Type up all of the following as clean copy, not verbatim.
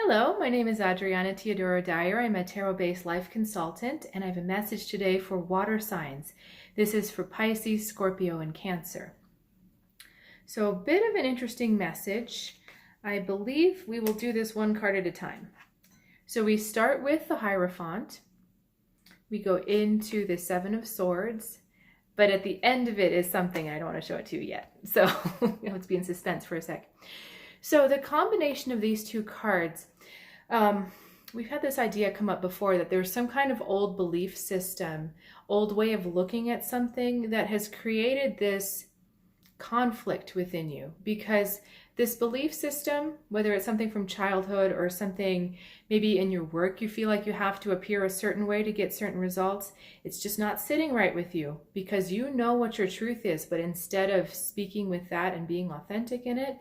Hello, my name is Adriana Teodoro-Dier. I'm a tarot-based life consultant, and I have a message today for water signs. This is for Pisces, Scorpio, and Cancer. So a bit of an interesting message. I believe we will do this one card at a time. So we start with the Hierophant. We go into the Seven of Swords, but at the end of it is something I don't want to show it to you yet. So let's be in suspense for a sec. So the combination of these two cards, we've had this idea come up before that there's some kind of old belief system, old way of looking at something that has created this conflict within you, because this belief system, whether it's something from childhood or something maybe in your work, you feel like you have to appear a certain way to get certain results, it's just not sitting right with you because you know what your truth is, but instead of speaking with that and being authentic in it,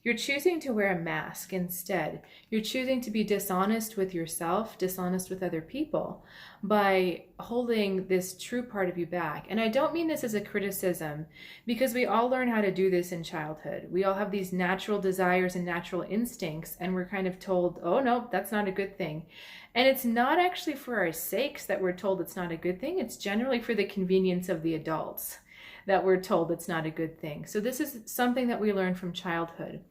you're choosing to wear a mask instead. You're choosing to be dishonest with yourself, dishonest with other people by holding this true part of you back. And I don't mean this as a criticism, because we all learn how to do this in childhood. We all have these natural desires and natural instincts, and we're kind of told, oh no, that's not a good thing. And it's not actually for our sakes that we're told it's not a good thing. It's generally for the convenience of the adults that we're told it's not a good thing. So this is something that we learn from childhood.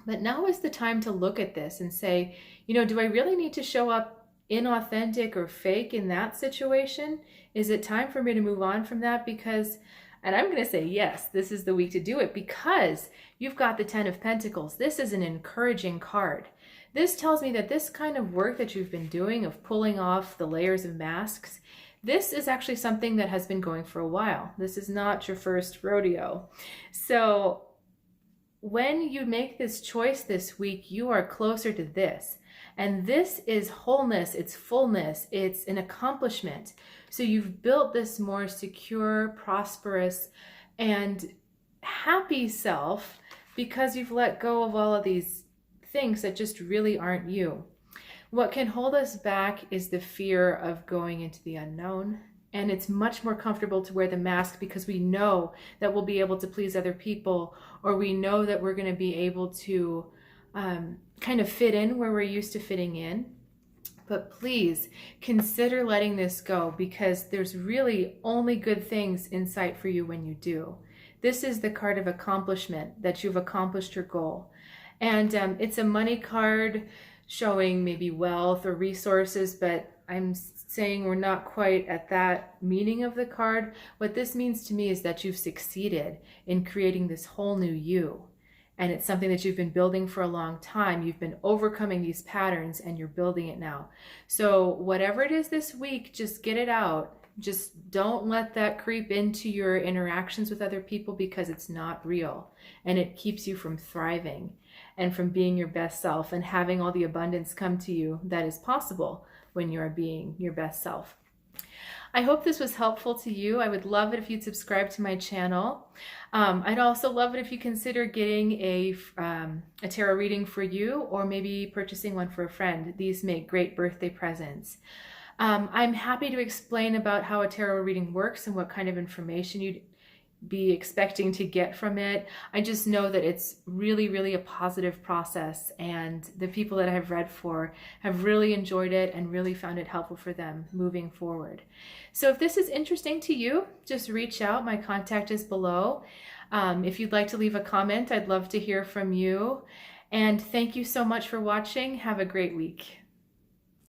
But now is the time to look at this and say, do I really need to show up inauthentic or fake in that situation? Is it time for me to move on from that? Because, and I'm going to say, yes, this is the week to do it, because you've got the Ten of Pentacles. This is an encouraging card. This tells me that this kind of work that you've been doing of pulling off the layers of masks, this is actually something that has been going for a while. This is not your first rodeo. So when you make this choice this week, you are closer to this. And this is wholeness, it's fullness, it's an accomplishment. So you've built this more secure, prosperous, and happy self because you've let go of all of these things that just really aren't you. What can hold us back is the fear of going into the unknown. And it's much more comfortable to wear the mask because we know that we'll be able to please other people, or we know that we're going to be able to kind of fit in where we're used to fitting in. But please consider letting this go, because there's really only good things in sight for you when you do. This is the card of accomplishment, that you've accomplished your goal. And it's a money card showing maybe wealth or resources, but I'm saying we're not quite at that meaning of the card. What this means to me is that you've succeeded in creating this whole new you. And it's something that you've been building for a long time. You've been overcoming these patterns and you're building it now. So whatever it is this week, just get it out. Just don't let that creep into your interactions with other people, because it's not real. And it keeps you from thriving and from being your best self and having all the abundance come to you that is possible when you are being your best self. I hope this was helpful to you. I would love it if you'd subscribe to my channel. I'd also love it if you consider getting a tarot reading for you, or maybe purchasing one for a friend. These make great birthday presents. I'm happy to explain about how a tarot reading works and what kind of information you'd be expecting to get from it. I just know that it's really, really a positive process, and the people that I've read for have really enjoyed it and really found it helpful for them moving forward. So if this is interesting to you, just reach out. My contact is below. If you'd like to leave a comment, I'd love to hear from you. And thank you so much for watching. Have a great week.